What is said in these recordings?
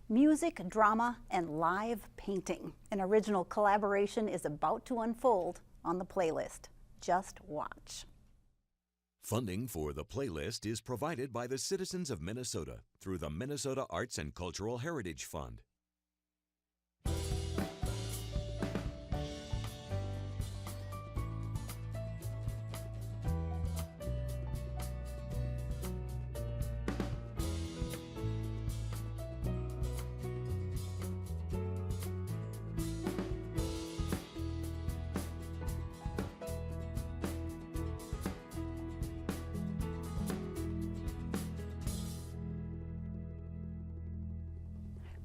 Music, drama, and live painting. An original collaboration is about to unfold on the playlist. Just watch. Funding for the playlist is provided by the citizens of Minnesota through the Minnesota Arts and Cultural Heritage Fund.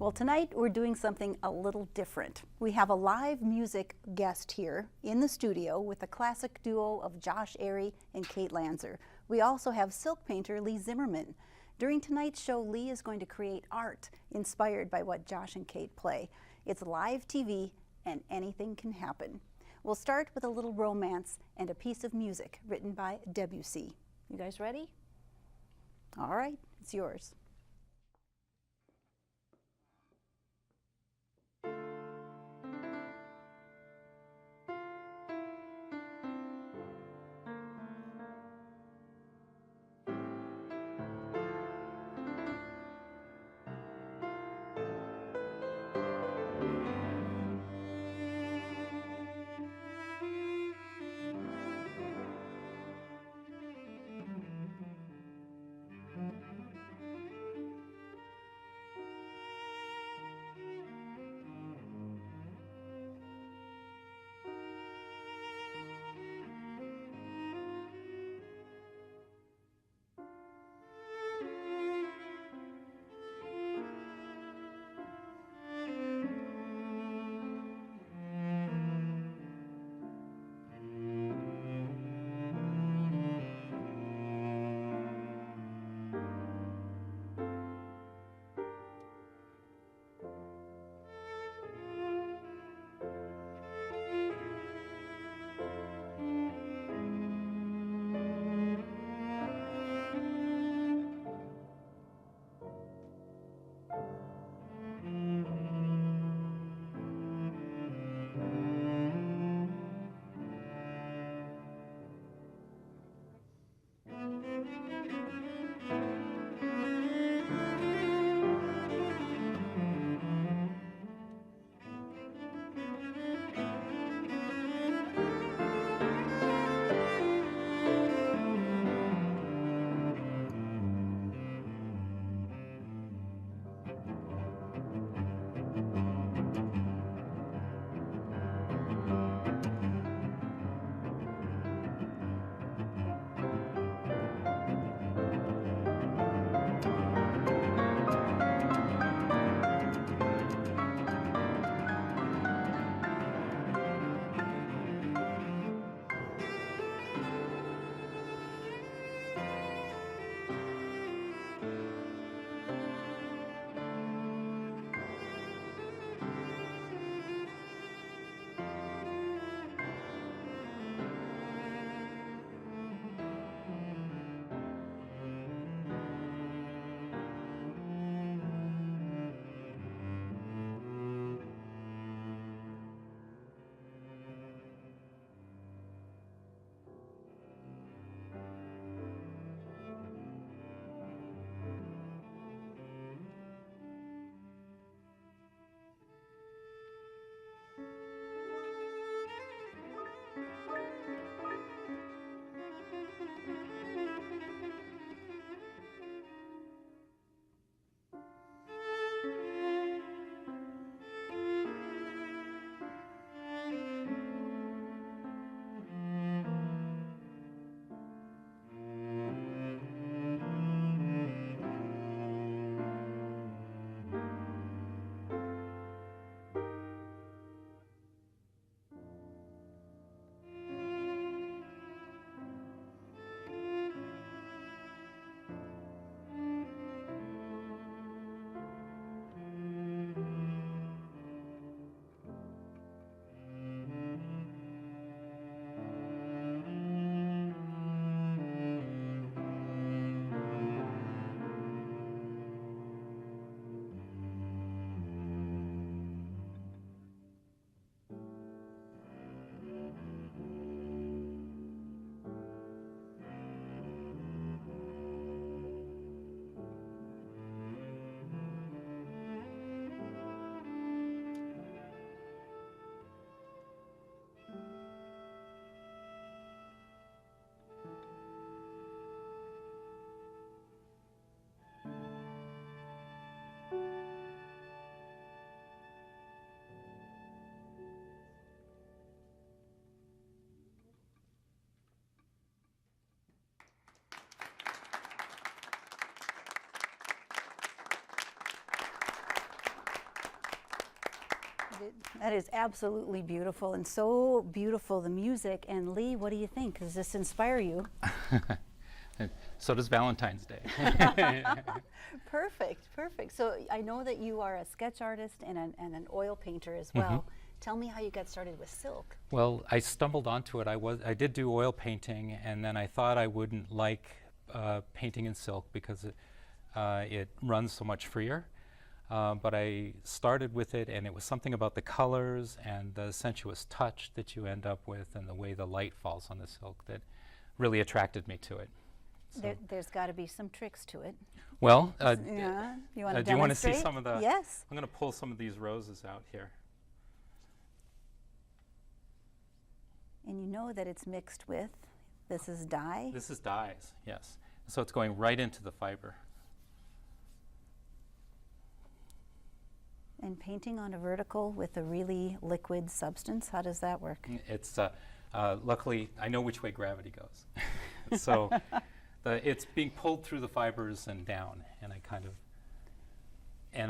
Well, tonight we're doing something a little different. We have a live music guest here in the studio with the classic duo of Josh Airy and Kate Lanzer. We also have silk painter Lee Zimmerman. During tonight's show, Lee is going to create art inspired by what Josh and Kate play. It's live TV and anything can happen. We'll start with a little romance and a piece of music written by Debussy. You guys ready? All right, it's yours. That is absolutely beautiful, and so beautiful, the music. And Lee, what do you think? Does this inspire you? So does Valentine's Day. Perfect, perfect. So I know that you are a sketch artist and an oil painter as well. Tell me how you got started with silk. Well, I stumbled onto it. I did do oil painting, and then I thought I wouldn't like painting in silk because it runs so much freer. But I started with it, and it was something about the colors and the sensuous touch that you end up with and the way the light falls on the silk that really attracted me to it. So There's got to be some tricks to it. well, Yeah, you want to do you want to see demonstrate? some of the... Yes. I'm going to pull some of these roses out here. And you know that it's mixed with, this is dye. This is dyes, yes. So it's going right into the fiber. And painting on a vertical with a really liquid substance, how does that work? It's luckily I know which way gravity goes, so it's being pulled through the fibers and down, and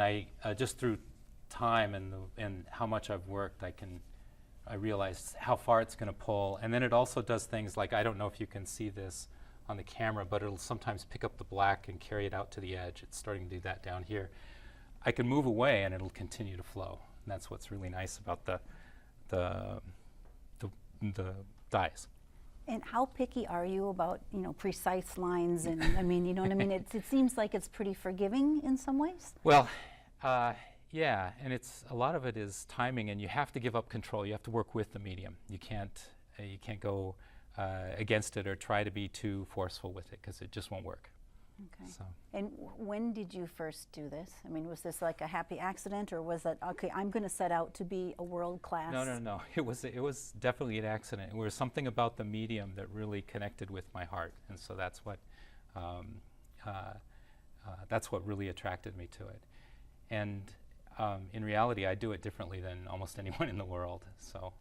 I just through time and how much I've worked, I realized how far it's going to pull, and then it also does things like, I don't know if you can see this on the camera, but it'll sometimes pick up the black and carry it out to the edge. It's starting to do that down here. I can move away and it'll continue to flow. And that's what's really nice about the dyes. And how picky are you about, precise lines? And I mean, you know what I mean? It seems like it's pretty forgiving in some ways. Well, yeah, and a lot of it is timing, and you have to give up control. You have to work with the medium. You can't go against it or try to be too forceful with it, because it just won't work. Okay. So. And when did you first do this? I mean, was this like a happy accident, or was it, okay, I'm going to set out to be a world-class? No. It was definitely an accident. It was something about the medium that really connected with my heart, and so that's what really attracted me to it. And in reality, I do it differently than almost anyone in the world. So.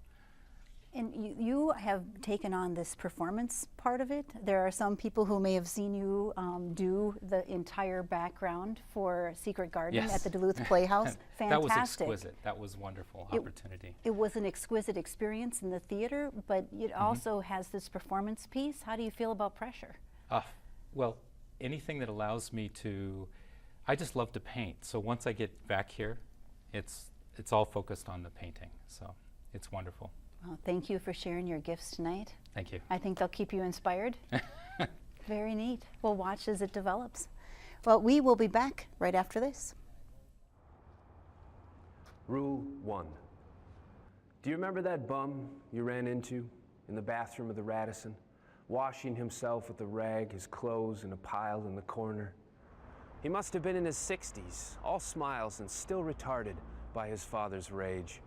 And you have taken on this performance part of it. There are some people who may have seen you do the entire background for Secret Garden Yes. at the Duluth Playhouse. Fantastic. That was exquisite. That was a wonderful opportunity. It was an exquisite experience in the theater, but it also has this performance piece. How do you feel about pressure? Well, anything that allows me to, I just love to paint. So once I get back here, it's all focused on the painting. So it's wonderful. Well, thank you for sharing your gifts tonight. Thank you. I think they'll keep you inspired. Very neat. We'll watch as it develops. Well, we will be back right after this. Rule 1. Do you remember that bum you ran into in the bathroom of the Radisson, washing himself with a rag, his clothes in a pile in the corner? He must have been in his 60s, all smiles and still retarded by his father's rage.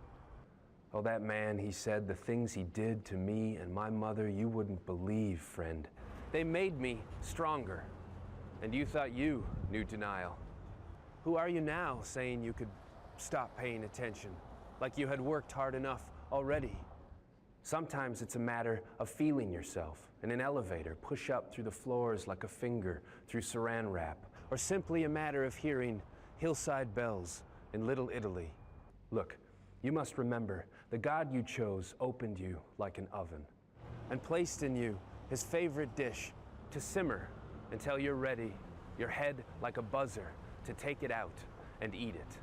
Oh, that man, he said, the things he did to me and my mother, you wouldn't believe, friend. They made me stronger. And you thought you knew denial. Who are you now saying you could stop paying attention, like you had worked hard enough already? Sometimes it's a matter of feeling yourself in an elevator, push up through the floors like a finger through saran wrap, or simply a matter of hearing hillside bells in Little Italy. Look, you must remember, the God you chose opened you like an oven and placed in you his favorite dish to simmer until you're ready, your head like a buzzer, to take it out and eat it.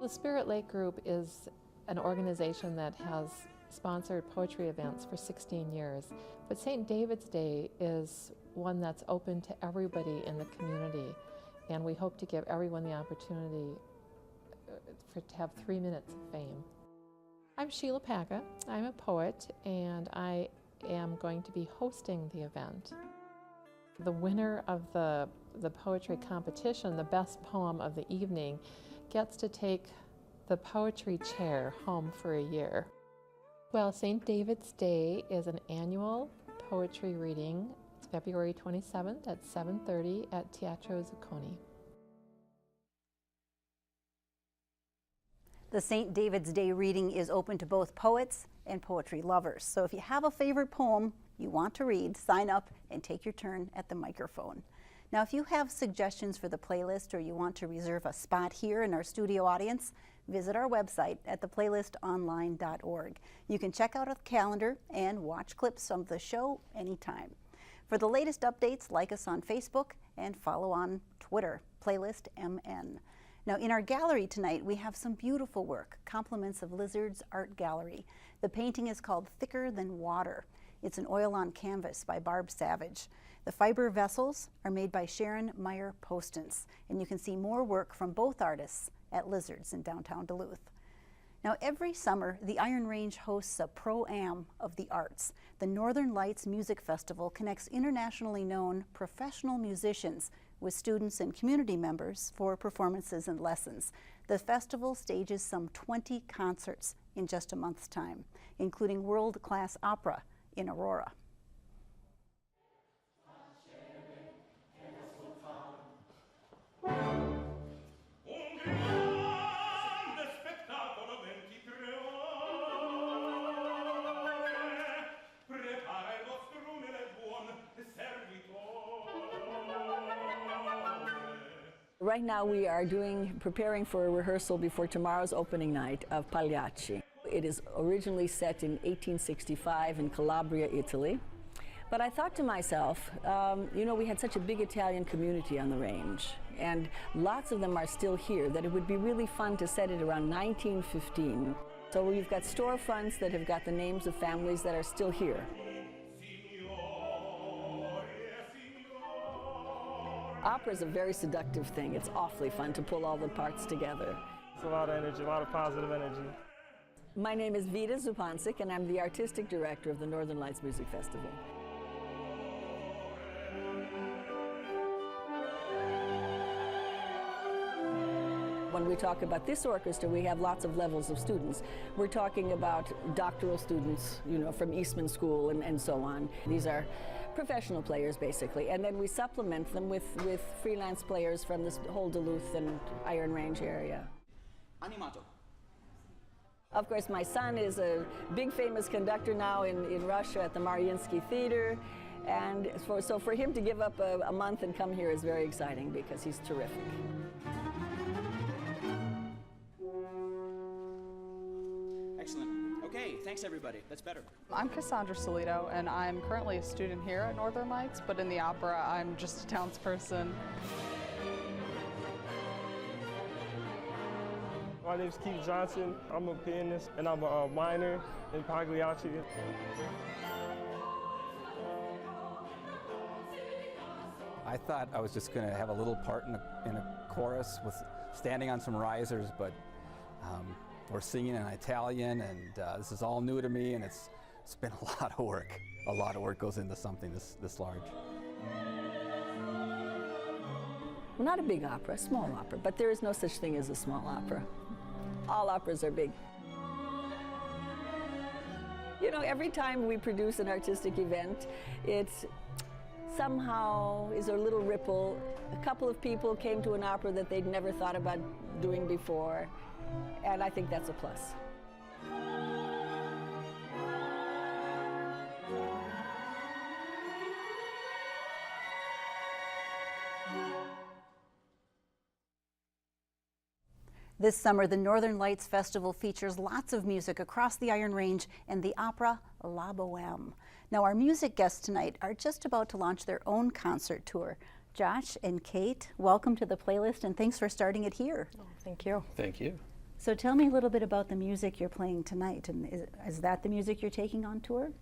The Spirit Lake Group is an organization that has sponsored poetry events for 16 years, but St. David's Day is one that's open to everybody in the community. And we hope to give everyone the opportunity to have 3 minutes of fame. I'm Sheila Paca. I'm a poet, and I am going to be hosting the event. The winner of the poetry competition, the best poem of the evening, gets to take the poetry chair home for a year. Well, St. David's Day is an annual poetry reading. It's February 27th at 7:30 at Teatro Zucconi. The St. David's Day reading is open to both poets and poetry lovers. So if you have a favorite poem you want to read, sign up and take your turn at the microphone. Now, if you have suggestions for the playlist or you want to reserve a spot here in our studio audience, visit our website at theplaylistonline.org. You can check out our calendar and watch clips of the show anytime. For the latest updates, like us on Facebook and follow on Twitter, PlaylistMN. Now, in our gallery tonight, we have some beautiful work, Compliments of Lizards Art Gallery. The painting is called Thicker Than Water. It's an oil on canvas by Barb Savage. The fiber vessels are made by Sharon Meyer Postens, and you can see more work from both artists at Lizards in downtown Duluth. Now, every summer, the Iron Range hosts a Pro-Am of the arts. The Northern Lights Music Festival connects internationally known professional musicians with students and community members for performances and lessons. The festival stages some 20 concerts in just a month's time, including world-class opera in Aurora. Right now we are preparing for a rehearsal before tomorrow's opening night of Pagliacci. It is originally set in 1865 in Calabria, Italy. But I thought to myself, you know, we had such a big Italian community on the range, and lots of them are still here, that it would be really fun to set it around 1915. So we've got storefronts that have got the names of families that are still here. Opera is a very seductive thing. It's awfully fun to pull all the parts together. It's a lot of energy, a lot of positive energy. My name is Vida Zupancic, and I'm the artistic director of the Northern Lights Music Festival. When we talk about this orchestra, we have lots of levels of students. We're talking about doctoral students, you know, from Eastman School and so on. These are professional players, basically. And then we supplement them with freelance players from this whole Duluth and Iron Range area. Animato. Of course, my son is a big famous conductor now in Russia at the Mariinsky Theater. And so for him to give up a month and come here is very exciting because he's terrific. Excellent. Okay, thanks everybody. That's better. I'm Cassandra Solito, and I'm currently a student here at Northern Lights, but in the opera, I'm just a townsperson. My name is Keith Johnson. I'm a pianist, and I'm a minor in Pagliacci. I thought I was just going to have a little part in a chorus with standing on some risers, but we're singing in Italian, and this is all new to me, and it's been a lot of work. A lot of work goes into something this large. Well, not a big opera, a small opera, but there is no such thing as a small opera. All operas are big. You know, every time we produce an artistic event, it somehow is a little ripple. A couple of people came to an opera that they'd never thought about doing before, and I think that's a plus. This summer, the Northern Lights Festival features lots of music across the Iron Range and the opera La Bohème. Now, our music guests tonight are just about to launch their own concert tour. Josh and Kate, welcome to the playlist, and thanks for starting it here. Oh, thank you. Thank you. So tell me a little bit about the music you're playing tonight, and is that the music you're taking on tour?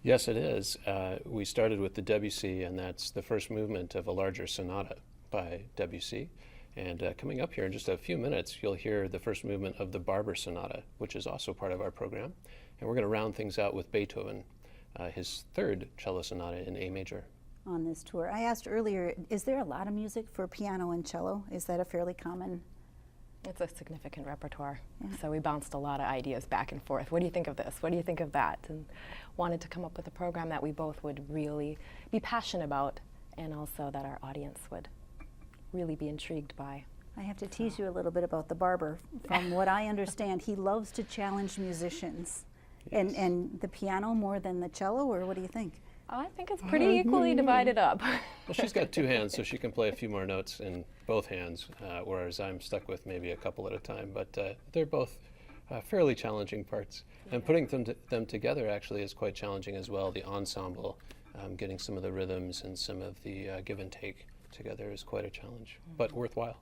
Yes, it is. We started with the Debussy, and that's the first movement of a larger sonata by Debussy. And coming up here in just a few minutes, you'll hear the first movement of the Barber Sonata, which is also part of our program. And we're going to round things out with Beethoven, his third cello sonata in A major. On this tour. I asked earlier, is there a lot of music for piano and cello? Is that a fairly common? It's a significant repertoire. Yeah. So we bounced a lot of ideas back and forth. What do you think of this? What do you think of that? And wanted to come up with a program that we both would really be passionate about, and also that our audience would really be intrigued by. I have to tease you a little bit about the Barber. From what I understand, he loves to challenge musicians. Yes. And the piano more than the cello, or what do you think? I think it's pretty equally divided up. Well, she's got two hands, so she can play a few more notes in both hands, whereas I'm stuck with maybe a couple at a time. But they're both fairly challenging parts. Yeah. And putting them together actually is quite challenging as well. The ensemble, getting some of the rhythms and some of the give and take together is quite a challenge, but worthwhile.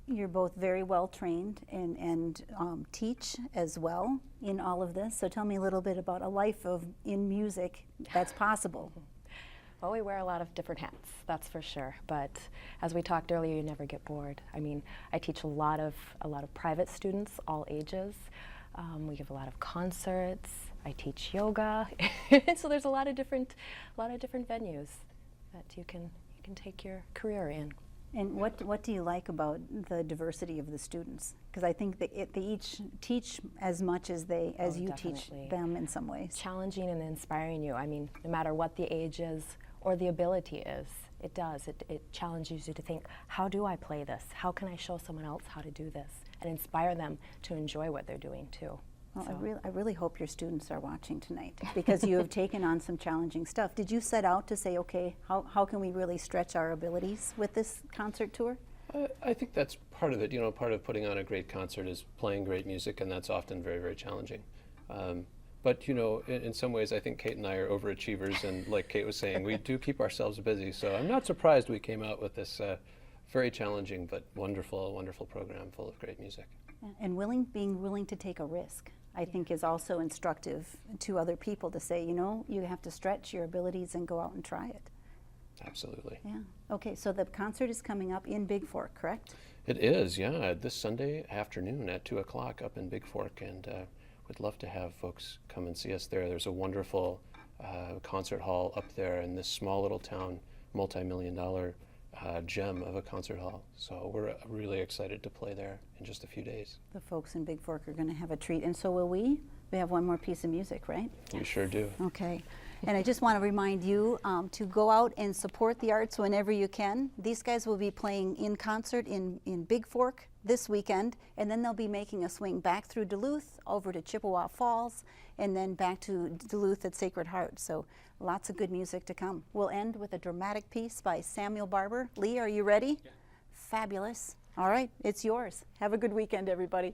You're both very well trained and teach as well in all of this. So tell me a little bit about a life in music that's possible. Well, we wear a lot of different hats, that's for sure. But as we talked earlier, you never get bored. I mean, I teach a lot of private students, all ages. We give a lot of concerts. I teach yoga. So there's a lot of different venues that you can take your career in. And what do you like about the diversity of the students? Because I think that they each teach as much as you teach them in some ways. Challenging and inspiring you. I mean, no matter what the age is or the ability is, it does. It challenges you to think, how do I play this? How can I show someone else how to do this? And inspire them to enjoy what they're doing too. Well, I really hope your students are watching tonight because you have taken on some challenging stuff. Did you set out to say, okay, how can we really stretch our abilities with this concert tour? I think that's part of it. You know, part of putting on a great concert is playing great music, and that's often very, very challenging. But, you know, in some ways, I think Kate and I are overachievers, and like Kate was saying, we do keep ourselves busy. So I'm not surprised we came out with this very challenging but wonderful, wonderful program full of great music. And being willing to take a risk, I think, is also instructive to other people to say, you know, you have to stretch your abilities and go out and try it. Absolutely. Yeah. Okay, so the concert is coming up in Big Fork, correct? It is, yeah. This Sunday afternoon at 2 o'clock up in Big Fork, and we'd love to have folks come and see us there. There's a wonderful concert hall up there in this small little town, multi-million-dollar gem of a concert hall. So we're really excited to play there in just a few days. The folks in Big Fork are going to have a treat, and so will we. We have one more piece of music, right? We sure do. Okay. And I just want to remind you to go out and support the arts whenever you can. These guys will be playing in concert in Big Fork this weekend, and then they'll be making a swing back through Duluth, over to Chippewa Falls, and then back to Duluth at Sacred Heart. So lots of good music to come. We'll end with a dramatic piece by Samuel Barber. Lee, are you ready? Yeah. Fabulous. All right, it's yours. Have a good weekend, everybody.